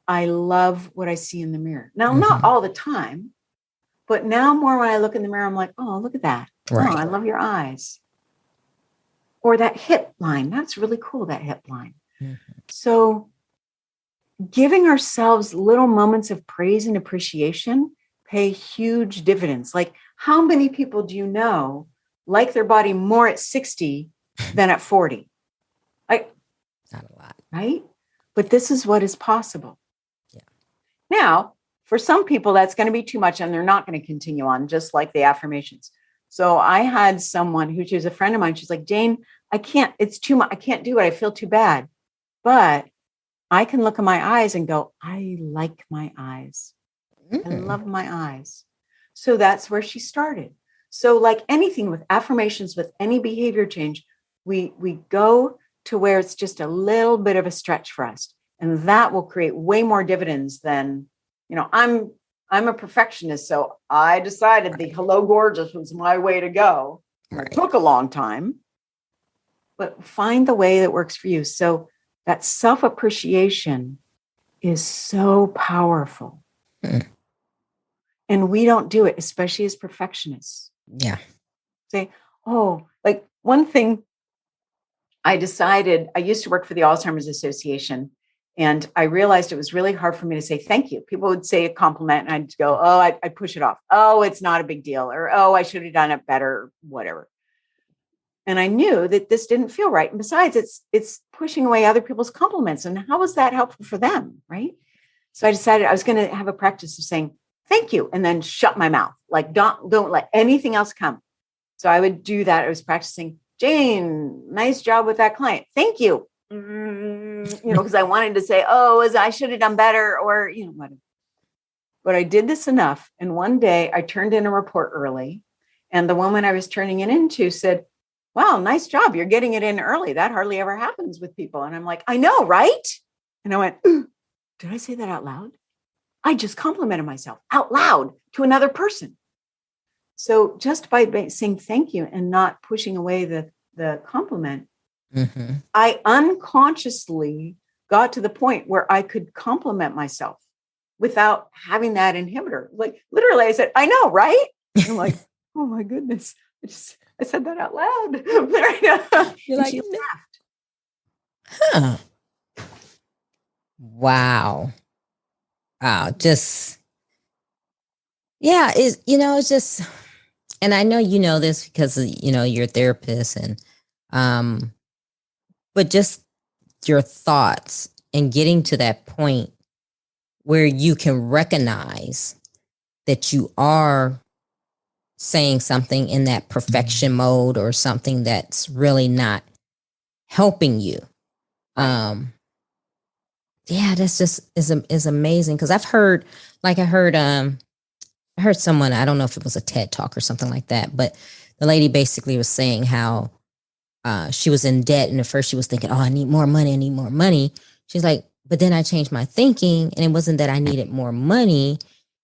I love what I see in the mirror. Now, not all the time, but now more when I look in the mirror, I'm like, oh, look at that. Right. Oh, I love your eyes. Or that hip line. That's really cool, that hip line. So giving ourselves little moments of praise and appreciation pay huge dividends. Like, how many people do you know like their body more at 60 than at 40? Not a lot. Right? But this is what is possible. Yeah. Now, for some people, that's going to be too much and they're not going to continue on, just like the affirmations. So I had someone who, she was a friend of mine. She's like, Jane, I can't, it's too much. I can't do it. I feel too bad. But I can look in my eyes and go, I like my eyes. I love my eyes. So that's where she started. So like anything with affirmations, with any behavior change, we go to where it's just a little bit of a stretch for us. And that will create way more dividends than, I'm a perfectionist. So I decided the hello gorgeous was my way to go. Right. It took a long time, but find the way that works for you. So that self-appreciation is so powerful. And we don't do it, especially as perfectionists. Yeah. Say, oh, like one thing I decided, I used to work for the Alzheimer's Association, and I realized it was really hard for me to say thank you. People would say a compliment and I'd go, oh, I'd push it off. Oh, it's not a big deal. Or, oh, I should have done it better, whatever. And I knew that this didn't feel right. And besides, it's pushing away other people's compliments. And how was that helpful for them, right? So I decided I was going to have a practice of saying thank you and then shut my mouth. Like don't let anything else come. So I would do that. I was practicing, Jane, nice job with that client. Thank you. Because I wanted to say, oh, I should have done better or, whatever. But I did this enough. And one day I turned in a report early. And the woman I was turning it into said, wow, nice job. You're getting it in early. That hardly ever happens with people. And I'm like, I know, right? And I went, ooh, did I say that out loud? I just complimented myself out loud to another person. So just by saying thank you and not pushing away the compliment, I unconsciously got to the point where I could compliment myself without having that inhibitor. Like literally I said, I know, right? And I'm like, oh my goodness. I said that out loud. You're like, she laughed. Huh. Wow. Just, yeah, it's just, and I know you know this because, you're a therapist but just your thoughts and getting to that point where you can recognize that you are saying something in that perfection mode or something that's really not helping you. Yeah, that's just is amazing. Cause I heard someone, I don't know if it was a TED talk or something like that, but the lady basically was saying how she was in debt. And at first she was thinking, oh, I need more money. She's like, but then I changed my thinking and it wasn't that I needed more money.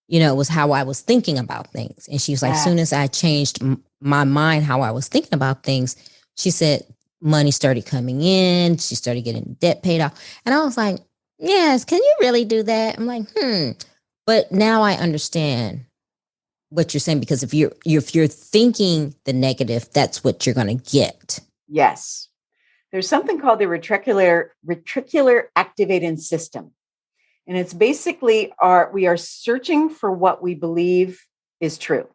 It was how I was thinking about things. And she was like, as soon as I changed my mind, how I was thinking about things, she said, money started coming in. She started getting debt paid off. And I was like, yes, can you really do that? I'm like, But now I understand what you're saying, because if you're thinking the negative, that's what you're going to get. Yes. There's something called the retricular activating system. And it's basically we are searching for what we believe is true.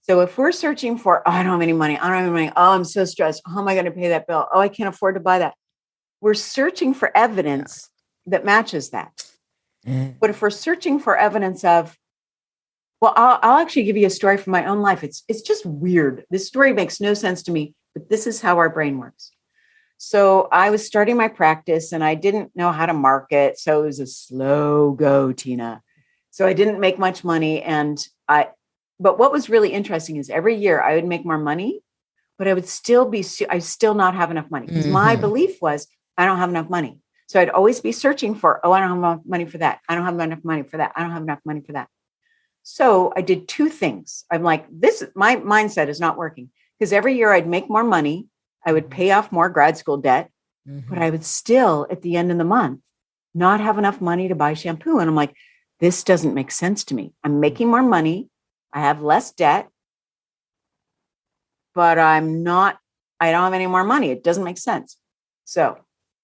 So if we're searching for, oh, I don't have any money. Oh, I'm so stressed. How am I going to pay that bill? Oh, I can't afford to buy that. We're searching for evidence that matches that. But if we're searching for evidence of, well, I'll actually give you a story from my own life. It's just weird. This story makes no sense to me, but this is how our brain works. So I was starting my practice and I didn't know how to market. So it was a slow go, Tina. So I didn't make much money. But what was really interesting is every year I would make more money, but I still not have enough money because my belief was I don't have enough money. So I'd always be searching for, I don't have enough money for that. I don't have enough money for that. I don't have enough money for that. So I did two things. I'm like, my mindset is not working, because every year I'd make more money. I would pay off more grad school debt, but I would still, at the end of the month, not have enough money to buy shampoo. And I'm like, this doesn't make sense to me. I'm making more money. I have less debt, but I don't have any more money. It doesn't make sense. So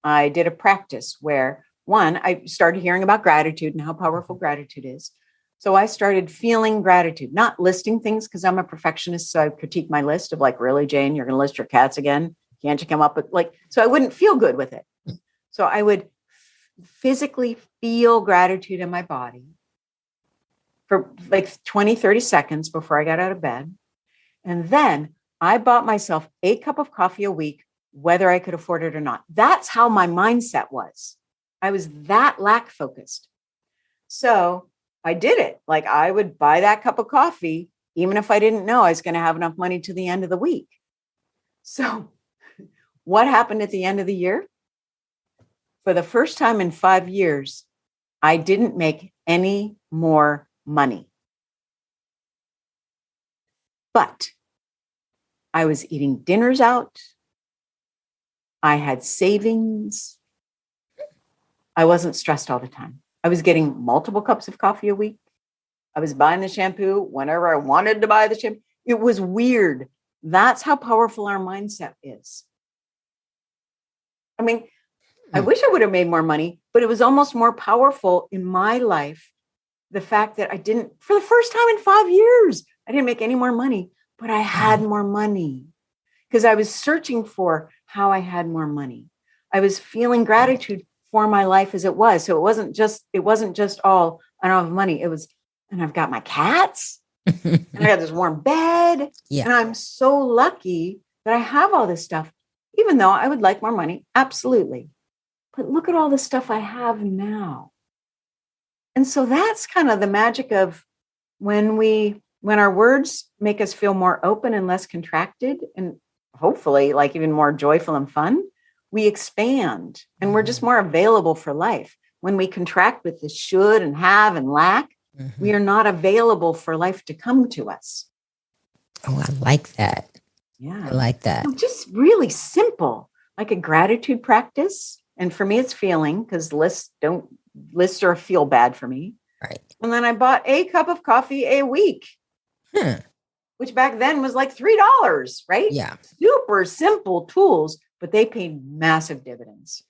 I did a practice where, one, I started hearing about gratitude and how powerful gratitude is. So I started feeling gratitude, not listing things, because I'm a perfectionist. So I critique my list of like, really, Jane, you're going to list your cats again? Can't you come up with so I wouldn't feel good with it. So I would physically feel gratitude in my body for like 20, 30 seconds before I got out of bed. And then I bought myself a cup of coffee a week, whether I could afford it or not. That's how my mindset was. I was that lack focused. So I did it. Like I would buy that cup of coffee, even if I didn't know I was going to have enough money to the end of the week. So what happened at the end of the year? for the first time in 5 years, I didn't make any more money. But I was eating dinners out. I had savings. I wasn't stressed all the time. I was getting multiple cups of coffee a week. I was buying the shampoo whenever I wanted to buy the shampoo. It was weird. That's how powerful our mindset is. I mean, I wish I would have made more money, but it was almost more powerful in my life. The fact that I didn't, for the first time in 5 years, I didn't make any more money, but I had more money because I was searching for how I had more money. I was feeling gratitude for my life as it was. So it wasn't just all, I don't have money. It was, and I've got my cats and I got this warm bed. Yeah. And I'm so lucky that I have all this stuff, even though I would like more money. Absolutely. But look at all the stuff I have now. And so that's kind of the magic of when our words make us feel more open and less contracted, and hopefully like even more joyful and fun, we expand and we're just more available for life. When we contract with the should and have and lack, we are not available for life to come to us. Oh, I like that. Yeah. I like that. So just really simple, like a gratitude practice. And for me, it's feeling, because lists are feel bad for me. Right. And then I bought a cup of coffee a week, which back then was like $3, right? Yeah. Super simple tools, but they paid massive dividends.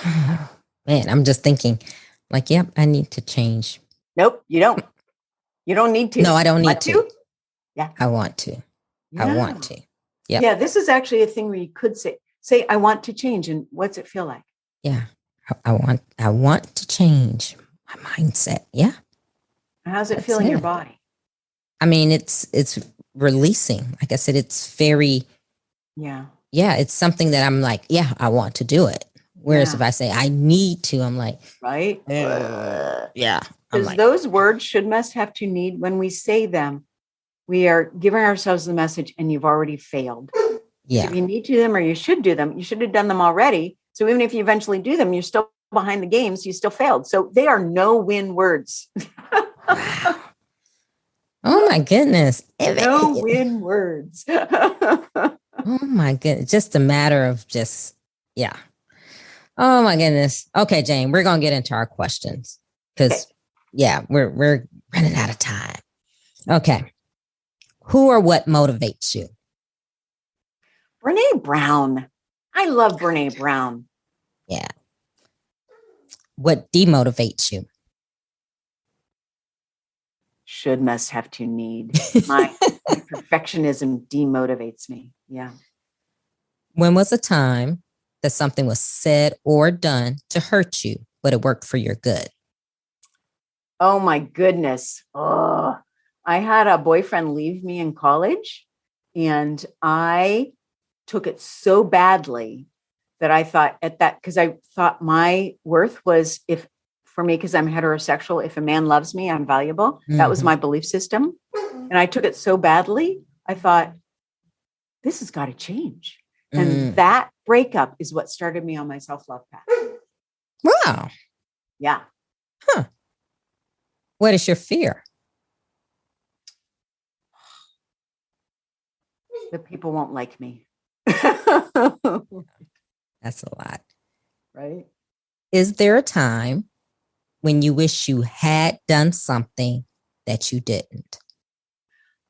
Man, I'm just thinking like, yep, I need to change. Nope, you don't. You don't need to. No, I don't need to. Yeah. I want to. Yeah. I want to. Yeah. Yeah. This is actually a thing where you could say, I want to change. And what's it feel like? Yeah. I want to change my mindset. Yeah. How's it feel in your body? I mean, it's releasing. Like I said, it's very, it's something that I'm like, yeah, I want to do it. Whereas if I say I need to, I'm like, right. Yeah. Because those words should, must, have to, need, when we say them, we are giving ourselves the message and you've already failed. Yeah. So if you need to do them or you should do them, you should have done them already. So even if you eventually do them, you're still behind the game. So you still failed. So they are no-win words. Wow. Oh my goodness. No-win words. Oh my goodness. Just a matter of Oh my goodness. Okay, Jane, we're going to get into our questions because we're running out of time. Okay. Who or what motivates you? Brene Brown. I love Brene Brown. Yeah. What demotivates you? Should, must, have to, need. My perfectionism demotivates me. Yeah. When was a time that something was said or done to hurt you, but it worked for your good? Oh my goodness. Oh, I had a boyfriend leave me in college and I took it so badly that I thought because I thought my worth was for me, because I'm heterosexual, if a man loves me, I'm valuable. Mm-hmm. That was my belief system. And I took it so badly. I thought, this has got to change. And that breakup is what started me on my self-love path. Wow. Yeah. Huh. What is your fear? That people won't like me. That's a lot. Right? Is there a time when you wish you had done something that you didn't?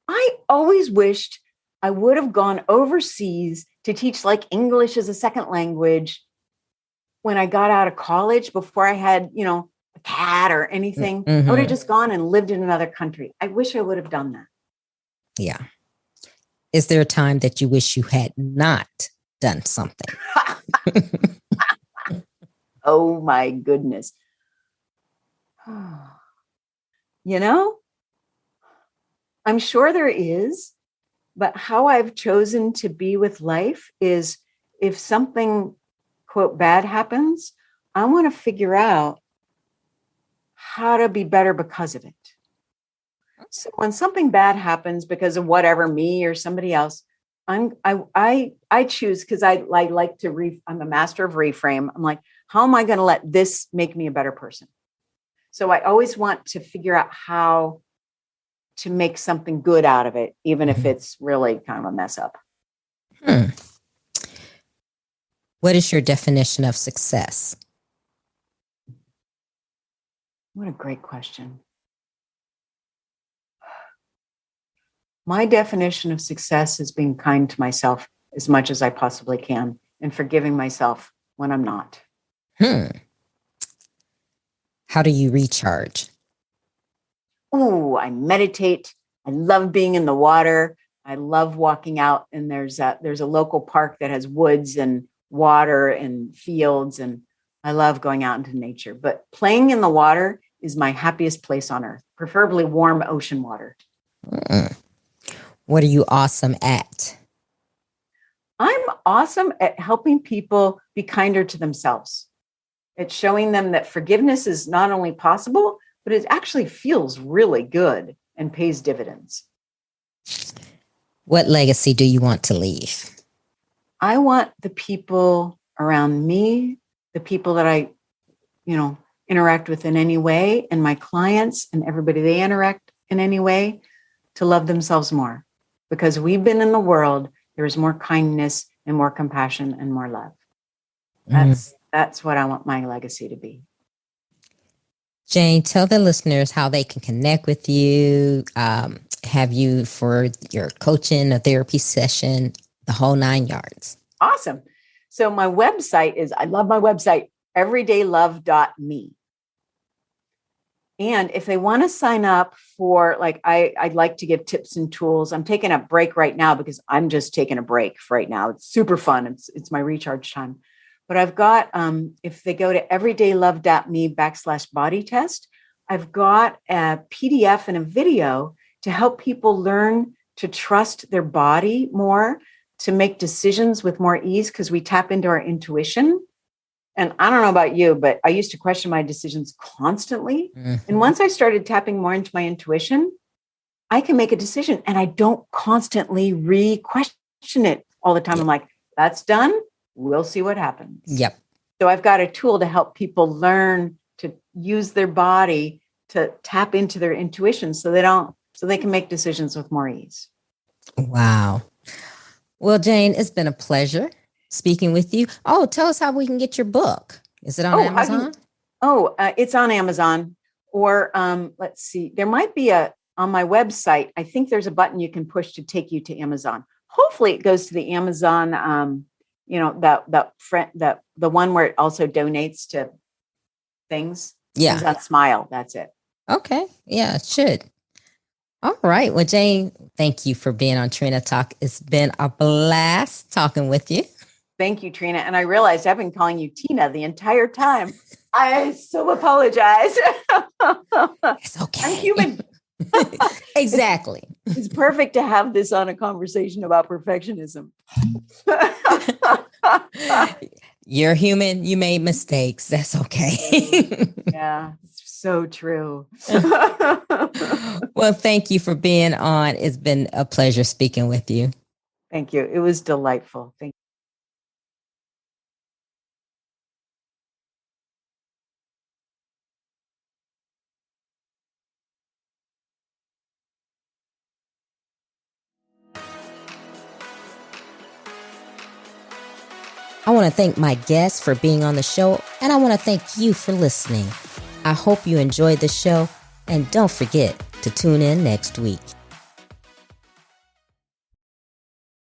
I always wished I would have gone overseas to teach like English as a second language when I got out of college, before I had, a cat or anything. I would have just gone and lived in another country. I wish I would have done that. Yeah. Is there a time that you wish you had not done something? Oh my goodness. I'm sure there is, but how I've chosen to be with life is, if something, quote, bad happens, I want to figure out how to be better because of it. So when something bad happens because of whatever, me or somebody else, I choose because I like to I'm a master of reframe. I'm like, how am I going to let this make me a better person? So I always want to figure out how to make something good out of it, even if it's really kind of a mess up. What is your definition of success? What a great question. My definition of success is being kind to myself as much as I possibly can and forgiving myself when I'm not. How do you recharge? Oh, I meditate. I love being in the water. I love walking out, and there's a local park that has woods and water and fields, and I love going out into nature. But playing in the water is my happiest place on earth, preferably warm ocean water. What are you awesome at? I'm awesome at helping people be kinder to themselves. It's showing them that forgiveness is not only possible, but it actually feels really good and pays dividends. What legacy do you want to leave? I want the people around me, the people that I, interact with in any way, and my clients and everybody they interact in any way, to love themselves more. Because we've been in the world, there is more kindness and more compassion and more love. That's what I want my legacy to be. Jane, tell the listeners how they can connect with you, have you for your coaching, a therapy session, the whole 9 yards. Awesome. So my website is, I love my website, everydaylove.me. And if they want to sign up for, I'd like to give tips and tools. I'm taking a break right now because I'm just taking a break right now. It's super fun. It's my recharge time. But I've got, if they go to everydaylove.me/body test, I've got a PDF and a video to help people learn to trust their body more, to make decisions with more ease, because we tap into our intuition. And I don't know about you, but I used to question my decisions constantly. Mm-hmm. And once I started tapping more into my intuition, I can make a decision and I don't constantly re-question it all the time. Yep. I'm like, that's done. We'll see what happens. Yep. So I've got a tool to help people learn to use their body to tap into their intuition so they can make decisions with more ease. Wow. Well, Jane, it's been a pleasure speaking with you. Oh, tell us how we can get your book. Is it on Amazon? It's on Amazon. Or let's see, there might be on my website, I think there's a button you can push to take you to Amazon. Hopefully it goes to the Amazon, the one where it also donates to things. Yeah. Amazon Smile. That's it. Okay. Yeah, it should. All right. Well, Jane, thank you for being on Trina Talk. It's been a blast talking with you. Thank you, Trina. And I realized I've been calling you Tina the entire time. I so apologize. It's okay. I'm human. Exactly. It's perfect to have this on a conversation about perfectionism. You're human. You made mistakes. That's okay. Yeah, it's so true. Well, thank you for being on. It's been a pleasure speaking with you. Thank you. It was delightful. Thank you. I want to thank my guests for being on the show, and I want to thank you for listening. I hope you enjoyed the show, and don't forget to tune in next week.